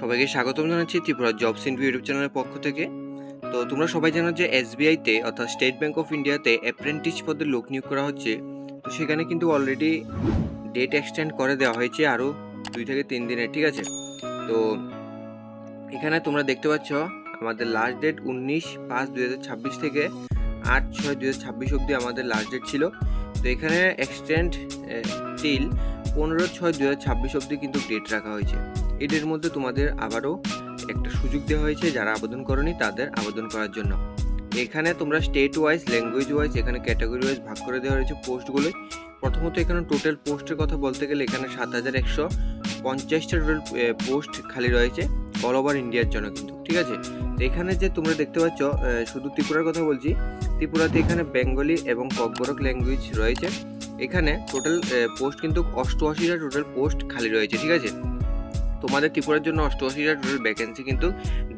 সবাইকে স্বাগতম জানাচ্ছি ত্রিপুরা জবস ইন্টারভিউ ইউটিউব চ্যানেলের পক্ষ থেকে। তো তোমরা সবাই জানো যে এসবিআইতে অর্থাৎ স্টেট ব্যাংক অফ ইন্ডিয়াতে অ্যাপ্রেন্টিস পদে লোক নিয়োগ করা হচ্ছে। তো সেখানে কিন্তু অলরেডি ডেট এক্সটেন্ড করে দেওয়া হয়েছে আরও 2 থেকে 3 দিনের, ঠিক আছে। তো এখানে তোমরা দেখতে পাচ্ছ আমাদের লাস্ট ডেট 19/5/2026 থেকে 8/6/2026 অবধি আমাদের লাস্ট ডেট ছিল। তো এখানে এক্সটেন্ড টিল 15/6/2026 অবধি কিন্তু ডেট রাখা হয়েছে। এই ডেটের মধ্যে তোমাদের আবারও একটা সুযোগ দেওয়া হয়েছে যারা আবেদন করনি তাদের আবেদন করার জন্য। এখানে তোমরা স্টেট ওয়াইজ, ল্যাঙ্গুয়েজ ওয়াইজ, এখানে ক্যাটাগরি ওয়াইজ ভাগ করে দেওয়া হয়েছে পোস্টগুলোই। প্রথমত এখানে টোটাল পোস্টের কথা বলতে গেলে এখানে 7150টা টোটাল পোস্ট খালি রয়েছে অল ওভার ইন্ডিয়ার জন্য কিন্তু, ঠিক আছে। তো এখানে যে তোমরা দেখতে পাচ্ছ শুধু ত্রিপুরার কথা বলছি, ত্রিপুরাতে এখানে বেঙ্গলি এবং ককবরক ল্যাঙ্গুয়েজ রয়েছে। এখানে টোটাল পোস্ট কিন্তু 88টা টোটাল পোস্ট খালি রয়েছে, ঠিক আছে। তোমাদের ত্রিপুরার জন্য 88টা টোটাল ভ্যাকেন্সি কিন্তু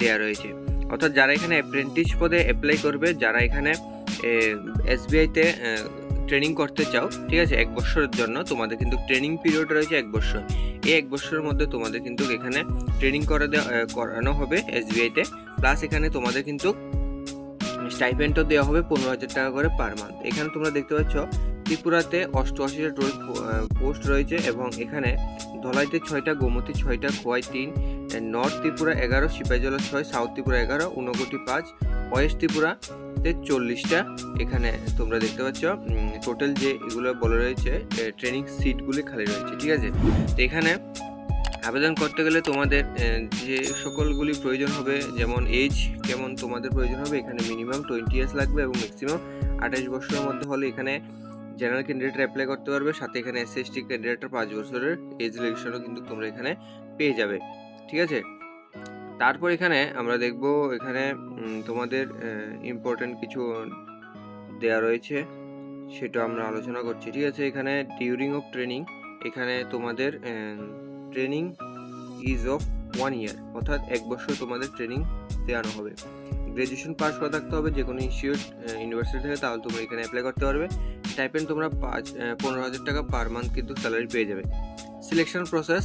দেওয়া রয়েছে। অর্থাৎ যারা এখানে অ্যাপ্রেন্টিস পদে অ্যাপ্লাই করবে, যারা এখানে এসবিআইতে ট্রেনিং করতে চাও, ঠিক আছে, 1 বছরের জন্য তোমাদের কিন্তু ট্রেনিং পিরিয়ড রয়েছে 1 বছর। এই 1 বছরের মধ্যে তোমাদের কিন্তু এখানে ট্রেনিং করানো হবে এসবিআইতে, প্লাস এখানে তোমাদের কিন্তু স্টাইপেন্ডও দেওয়া হবে 15,000 টাকা করে পার মান্থ। এখানে তোমরা দেখতে পাচ্ছ ত্রিপুরাতে 88টা টোটাল পোস্ট রয়েছে এবং এখানে ধলাইতে 6টা, গোমতী 6টা, Khowai 3, north Tripura 11, Sepahijala 6, south Tripura 11, Unakoti 5, west ত্রিপুরাতে 40টা। এখানে তোমরা দেখতে পাচ্ছ টোটাল যে এগুলো বলা রয়েছে ট্রেনিং সিটগুলি খালি রয়েছে, ঠিক আছে। তো এখানে আবেদন করতে গেলে তোমাদের যে সকলগুলি প্রয়োজন হবে, যেমন এজ কেমন তোমাদের প্রয়োজন হবে, এখানে মিনিমাম 20 ইয়ার্স লাগবে এবং ম্যাক্সিমাম 28 বছরের মধ্যে হলে এখানে জেনারেল ক্যান্ডিডেট অ্যাপ্লাই করতে পারবে। সাথে এখানে এসসি/এসটি ক্যান্ডিডেটের 5 বছরের এজ রিলেকশনও কিন্তু তোমরা এখানে পেয়ে যাবে, ঠিক আছে। তারপর এখানে আমরা দেখব এখানে তোমাদের ইম্পর্টেন্ট কিছু দেয়া রয়েছে, সেটা আমরা আলোচনা করছি, ঠিক আছে। এখানে ডিউরিং অফ ট্রেনিং, এখানে তোমাদের ট্রেনিং ইজ অফ 1 ইয়ার, অর্থাৎ 1 বছর তোমাদের ট্রেনিং দেওয়ানো হবে। গ্র্যাজুয়েশন পাস করা থাকতে হবে যে কোনো ইউনিভার্সিটি থেকে, তাহলে তোমরা এখানে অ্যাপ্লাই করতে পারবে। স্টাইপেন্ড তোমরা 15,000 টাকা পার মান্থ কিন্তু স্যালারি পেয়ে যাবে। সিলেকশন প্রসেস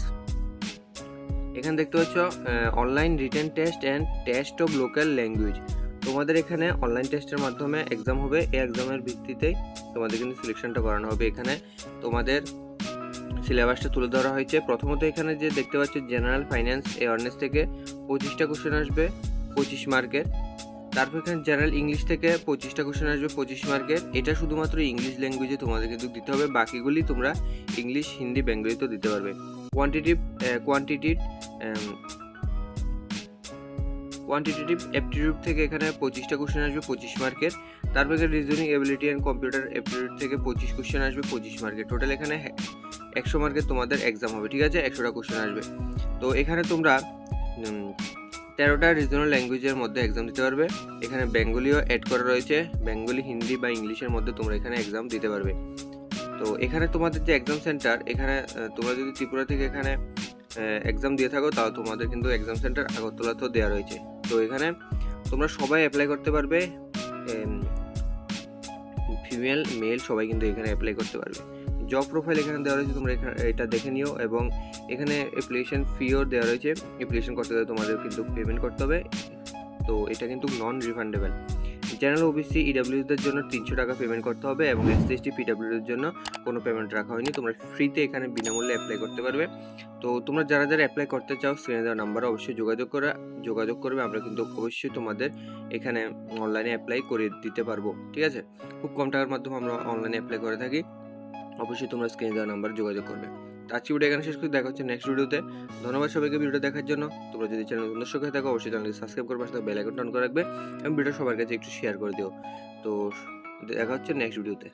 এখানে দেখতে পাচ্ছ online written test and test of local language. তোমাদের এখানে অনলাইন টেস্টের মাধ্যমে এক্সাম হবে, এই এক্সামের ভিত্তিতেই তোমাদের কিন্তু সিলেকশনটা করানো হবে। এখানে তোমাদের সিলেবাসটা তুলে ধরা হয়েছে। প্রথমত এখানে যে দেখতে পাচ্ছ জেনারেল ফাইন্যান্স অ্যাওয়ারনেস থেকে 25টা কোশ্চেন আসবে 25 মার্কের। তারপর এখানে জেনারেল ইংলিশ থেকে 25টা কোশ্চেন আসবে 25 মার্কের। এটা শুধুমাত্র ইংলিশ ল্যাঙ্গুয়েজে তোমাদের কিন্তু দিতে হবে, বাকিগুলি তোমরা ইংলিশ, হিন্দি, বেঙ্গলিতেও দিতে পারবে। কোয়ান্টিটেটিভ অ্যাপটিটিউড থেকে এখানে 25টা কোশ্চেন আসবে 25 মার্কের। তারপর এখানে reasoning ability and computer aptitude থেকে 25 কোশ্চেন আসবে 25 মার্কের। টোটাল এখানে 100 মার্কের তোমাদের এক্সাম হবে, ঠিক আছে, 100টা কোশ্চেন আসবে। তো এখানে তোমরা 13টা রিজনাল ল্যাঙ্গুয়েজের মধ্যে এক্সাম দিতে পারবে। এখানে বেঙ্গলিও অ্যাড করা রয়েছে, বেঙ্গলি, হিন্দি বা ইংলিশের মধ্যে তোমরা এখানে এক্সাম দিতে পারবে। তো এখানে তোমাদের যে এক্সাম সেন্টার, এখানে তোমরা যদি ত্রিপুরা থেকে এখানে এক্সাম দিয়ে থাকো তাহলে তোমাদের কিন্তু এক্সাম সেন্টার আগরতলাতেও দেওয়া রয়েছে। তো এখানে তোমরা সবাই অ্যাপ্লাই করতে পারবে, ফিমেল, মেল সবাই কিন্তু এখানে অ্যাপ্লাই করতে পারবে। জব প্রোফাইল এখানে দেওয়া রয়েছে, তোমরা এটা দেখে নিও। এবং এখানে অ্যাপ্লিকেশন ফিও দেওয়া রয়েছে, অ্যাপ্লিকেশন করতে গেলে তোমাদের কিন্তু পেমেন্ট করতে হবে। তো এটা কিন্তু নন রিফান্ডেবল। জেনারেল, ওবিসি, ইডাব্লিউদের জন্য 300 টাকা পেমেন্ট করতে হবে এবং এসসি/এসটি, পিডাব্লিউদের জন্য কোনো পেমেন্ট রাখা হয়নি। তোমরা ফ্রিতে এখানে বিনামূল্যে অ্যাপ্লাই করতে পারবে। তো তোমরা যারা যারা অ্যাপ্লাই করতে চাও স্ক্রিনে দেওয়া নাম্বারে অবশ্যই যোগাযোগ করবে। আমরা কিন্তু অবশ্যই তোমাদের এখানে অনলাইনে অ্যাপ্লাই করে দিতে পারবো, ঠিক আছে। খুব কম টাকার মাধ্যমে আমরা অনলাইনে অ্যাপ্লাই করে থাকি। অবশ্যই তোমরা স্ক্রিনে দেওয়া নাম্বারে যোগাযোগ করবে। তো আজকে ভিডিও এখানে শেষ করে, দেখা হচ্ছে নেক্সট ভিডিওতে। ধন্যবাদ সবাইকে ভিডিও দেখার জন্য। তোমরা যদি চ্যানেল নতুন দর্শক হয়ে থাকো অবশ্যই চ্যানেলকে সাবস্ক্রাইব করবে, সাথে বেল আইকনটা অন করে রাখবে এবং ভিডিও সবার কাছে একটু শেয়ার করে দিও। তো দেখা হচ্ছে নেক্সট ভিডিওতে।